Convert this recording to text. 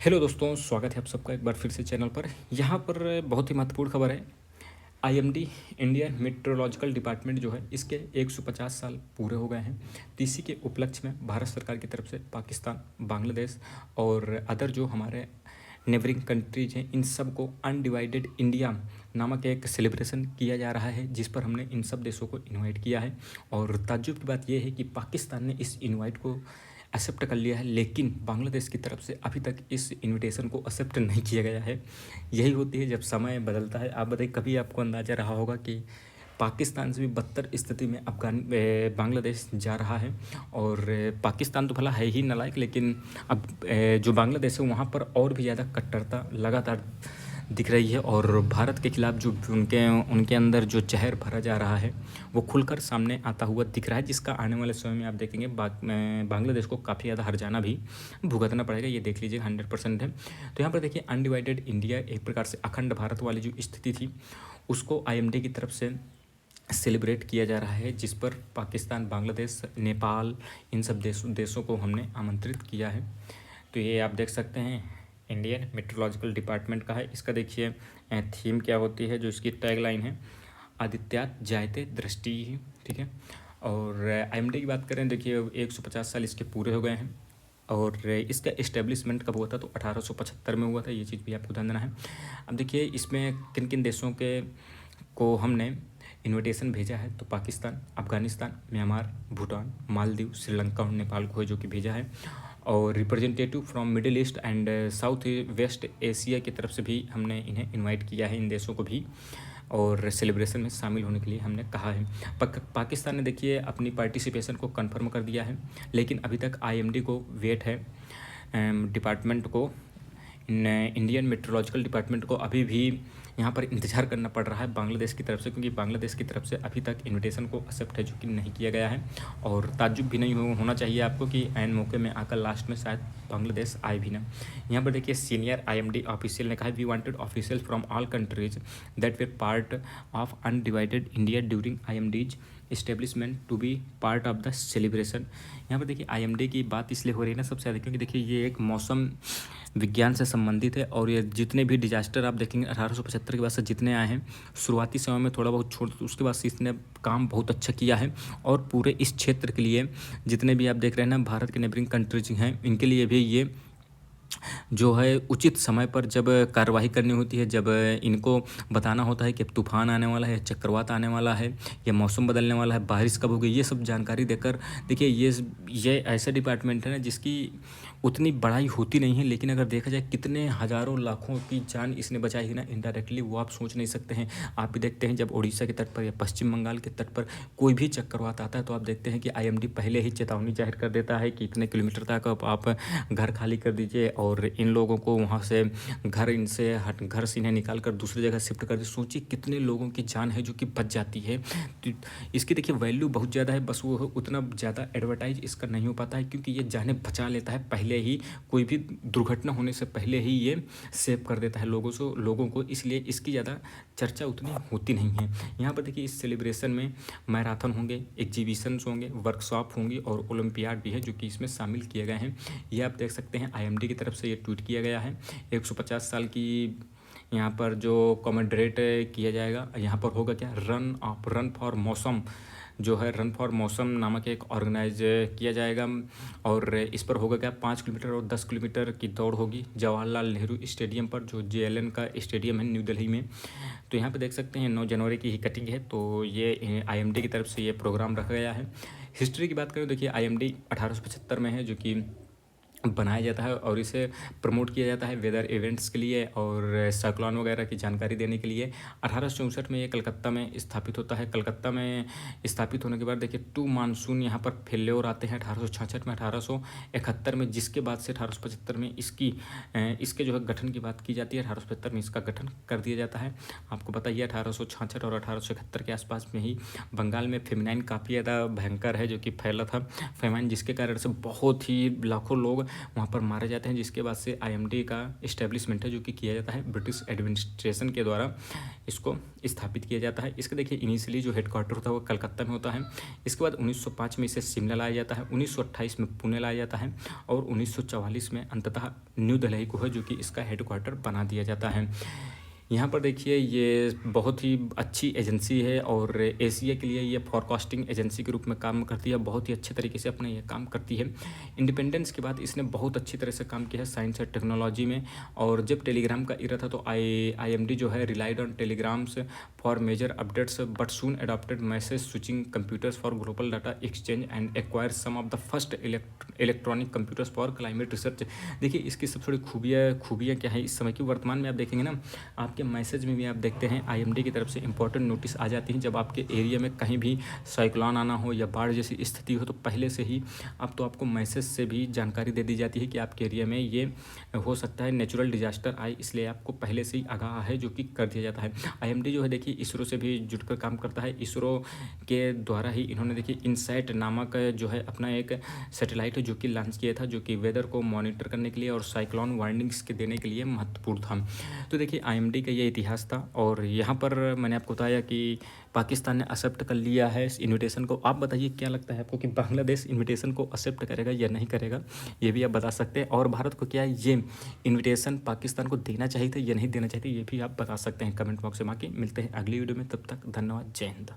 Hello दोस्तों, स्वागत है आप सबका एक बार फिर से चैनल पर। यहाँ पर बहुत ही महत्वपूर्ण खबर है। आईएमडी इंडियन मेट्रोलॉजिकल डिपार्टमेंट जो है इसके 150 साल पूरे हो गए हैं। तो इसी के उपलक्ष्य में भारत सरकार की तरफ से पाकिस्तान, बांग्लादेश और अदर जो हमारे नेबरिंग कंट्रीज हैं इन सब को अनडिवाइडेड इंडिया नामक एक सेलिब्रेशन किया जा रहा है, जिस पर हमने इन सब देशों को इनवाइट किया है। और ताज्जुब की बात यह है कि पाकिस्तान ने इस इनवाइट को एक्सेप्ट कर लिया है, लेकिन बांग्लादेश की तरफ से अभी तक इस इनविटेशन को एक्सेप्ट नहीं किया गया है। यही होती है जब समय बदलता है। आप बताइए, कभी आपको अंदाज़ा रहा होगा कि पाकिस्तान से भी बदतर स्थिति में बांग्लादेश जा रहा है। और पाकिस्तान तो भला है ही नालायक, लेकिन अब जो बांग्लादेश है वहाँ पर और भी ज़्यादा कट्टरता लगातार दिख रही है। और भारत के खिलाफ जो उनके उनके अंदर जो जहर भरा जा रहा है वो खुलकर सामने आता हुआ दिख रहा है, जिसका आने वाले समय में आप देखेंगे बांग्लादेश को काफ़ी ज़्यादा हर्जाना भी भुगतना पड़ेगा। ये देख लीजिए 100% है। तो यहाँ पर देखिए अनडिवाइडेड इंडिया, एक प्रकार से अखंड भारत वाली जो स्थिति थी उसको आईएमडी की तरफ से सेलिब्रेट किया जा रहा है, जिस पर पाकिस्तान, बांग्लादेश, नेपाल, इन सब देशों को हमने आमंत्रित किया है। तो ये आप देख सकते हैं इंडियन मेट्रोलॉजिकल डिपार्टमेंट का है। इसका देखिए थीम क्या होती है, जो इसकी टैगलाइन है, आदित्यात जायते दृष्टि। ठीक है। और आईएमडी की बात करें, देखिए 150 साल इसके पूरे हो गए हैं। और इसका इस्टेब्लिशमेंट कब हुआ था, तो 1875 में हुआ था। ये चीज़ भी आपको ध्यान देना है। अब देखिए इसमें किन किन देशों के को हमने इनविटेशन भेजा है, तो पाकिस्तान, अफ़गानिस्तान, म्यांमार, भूटान, मालदीव, श्रीलंका और नेपाल को है जो कि भेजा है। और representative from middle east and south west Asia की तरफ से भी हमने इन्हें इनवाइट किया है, इन देशों को भी। और सेलिब्रेशन में शामिल होने के लिए हमने कहा है। पाकिस्तान ने देखिए अपनी पार्टिसिपेशन को कंफर्म कर दिया है, लेकिन अभी तक आईएमडी को वेट है, डिपार्टमेंट को, इंडियन मेट्रोलॉजिकल डिपार्टमेंट को अभी भी यहाँ पर इंतज़ार करना पड़ रहा है बांग्लादेश की तरफ से, क्योंकि बांग्लादेश की तरफ से अभी तक इनविटेशन को एक्सेप्ट है जो कि नहीं किया गया है। और ताज्जुब भी नहीं होना चाहिए आपको कि ऐन मौके में आकर लास्ट में शायद बांग्लादेश आए भी ना। यहाँ पर देखिए सीनियर आईएमडी ऑफिशियल ने कहा, we wanted official from all countries that were part of undivided India during IMD's establishment to be part of the celebration. यहाँ पर देखिए आईएमडी की बात इसलिए हो रही है ना सबसे ज़्यादा, क्योंकि देखिए ये एक मौसम विज्ञान से संबंधित है। और ये जितने भी डिजास्टर आप देखेंगे 1875 के बाद से जितने आए हैं, शुरुआती समय में थोड़ा बहुत छोड़, उसके बाद से इसने काम बहुत अच्छा किया है। और पूरे इस क्षेत्र के लिए जितने भी आप देख रहे हैं ना, भारत के नेबरिंग कंट्रीज हैं, इनके लिए भी ये जो है उचित समय पर जब कार्रवाई करनी होती है, जब इनको बताना होता है कि अब तूफान आने वाला है, चक्रवात आने वाला है, या मौसम बदलने वाला है, बारिश कब होगी, ये सब जानकारी देकर, देखिए ये ऐसा डिपार्टमेंट है ना जिसकी उतनी बड़ाई होती नहीं है, लेकिन अगर देखा जाए कितने हज़ारों लाखों की जान इसने बचाई है ना इनडायरेक्टली, वो आप सोच नहीं सकते हैं। आप भी देखते हैं जब उड़ीसा के तट पर या पश्चिम बंगाल के तट पर कोई भी चक्रवात आता है, तो आप देखते हैं कि आईएमडी पहले ही चेतावनी जाहिर कर देता है कि इतने किलोमीटर तक आप घर खाली कर दीजिए और इन लोगों को वहाँ से घर से इन्हें निकाल कर दूसरी जगह शिफ्ट कर दीजिए। सोचिए कितने लोगों की जान है जो कि बच जाती है। तो इसकी देखिए वैल्यू बहुत ज़्यादा है, बस वो उतना ज़्यादा एडवर्टाइज इसका नहीं हो पाता है, क्योंकि ये जानें बचा लेता है पहले ही, कोई भी दुर्घटना होने से पहले ही ये सेव कर देता है लोगों को, इसलिए इसकी ज़्यादा चर्चा उतनी होती नहीं है। यहाँ पर देखिए इस सेलिब्रेशन में मैराथन होंगे, एग्जीबिशंस होंगे, वर्कशॉप होंगी और ओलंपियाड भी है जो कि इसमें शामिल किए गए हैं। ये आप देख सकते हैं आईएमडी की तरफ से ये ट्वीट किया गया है। 150 साल की यहाँ पर जो कॉमेमोरेट किया जाएगा, यहाँ पर होगा क्या, रन फॉर मौसम जो है, रन फॉर मौसम नामक एक ऑर्गेनाइज किया जाएगा। और इस पर होगा क्या, 5 किलोमीटर और 10 किलोमीटर की दौड़ होगी जवाहरलाल नेहरू स्टेडियम पर, जो जेएलएन का स्टेडियम है न्यू दिल्ली में। तो यहाँ पे देख सकते हैं 9 जनवरी की ही कटिंग है। तो ये आईएमडी की तरफ से ये प्रोग्राम रखा गया है। हिस्ट्री की बात करें, देखिए आईएमडी 1875 में है जो कि बनाया जाता है, और इसे प्रमोट किया जाता है वेदर इवेंट्स के लिए और साइक्लोन वगैरह की जानकारी देने के लिए। 1864 में ये कलकत्ता में स्थापित होता है। कलकत्ता में स्थापित होने के बाद देखिए 2 मानसून यहाँ पर फेल्योर आते हैं 1866 में, 1871 में, जिसके बाद से 1875 में इसके जो है गठन की बात की जाती है। 1875 में इसका गठन कर दिया जाता है। आपको पता ही है 1866 और 1871 के आसपास में ही बंगाल में फेमिनाइन काफ़ी ज़्यादा भयंकर है जो कि फैला था फेमाइन, जिसके कारण से बहुत ही लाखों लोग वहाँ पर मारे जाते हैं, जिसके बाद से IMD का इस्टेब्लिशमेंट है जो कि किया जाता है ब्रिटिश एडमिनिस्ट्रेशन के द्वारा इसको स्थापित किया जाता है। इसका देखिए इनिशियली जो हेडक्वार्टर होता है वो कलकत्ता में होता है। इसके बाद 1905 में इसे शिमला लाया जाता है, 1928 में पुणे लाया जाता है और 1944 में अंततः न्यू दिल्ली को है जो कि इसका हेडक्वार्टर बना दिया जाता है। यहाँ पर देखिए ये बहुत ही अच्छी एजेंसी है और एशिया के लिए ये फॉरकास्टिंग एजेंसी के रूप में काम करती है, बहुत ही अच्छे तरीके से अपना ये काम करती है। इंडिपेंडेंस के बाद इसने बहुत अच्छी तरह से काम किया है साइंस और टेक्नोलॉजी में। और जब टेलीग्राम का इरा था तो IMD जो है relied on telegrams for major updates but soon adopted message switching computers for global data exchange and acquire some of the first electronic computers for climate research. देखिए इसकी सबसे बड़ी खूबियाँ क्या है इस समय की, वर्तमान में आप देखेंगे ना, आपके मैसेज में भी आप देखते हैं IMD की तरफ से इंपॉर्टेंट नोटिस आ जाती हैं। जब आपके एरिया में कहीं भी साइक्लोन आना हो या बाढ़ जैसी स्थिति हो तो पहले से ही अब तो आपको मैसेज से भी जानकारी दे दी जाती है कि आपके एरिया में ये हो सकता है नेचुरल डिजास्टर आए, इसलिए आपको पहले से ही आगाह है जो कि कर दिया जाता है। IMD जो है देखिए इसरो से भी जुड़कर काम करता है। इसरो के द्वारा ही इन्होंने देखिए इनसैट नामक जो है अपना एक सैटेलाइट जो कि लॉन्च किया था, जो कि वेदर को मॉनिटर करने के लिए और साइक्लोन वार्निंग्स के देने के लिए महत्वपूर्ण था। तो देखिए IMD का ये इतिहास था और यहाँ पर मैंने आपको बताया कि पाकिस्तान ने एक्सेप्ट कर लिया है इस इनविटेशन को। आप बताइए क्या लगता है आपको कि बांग्लादेश इनविटेशन को एक्सेप्ट करेगा या नहीं करेगा, ये भी आप बता सकते हैं। और भारत को क्या ये इनविटेशन पाकिस्तान को देना चाहिए था या नहीं देना चाहिए, ये भी आप बता सकते हैं कमेंट बॉक्स में। बाकी मिलते हैं अगली वीडियो में, तब तक धन्यवाद, जय हिंद।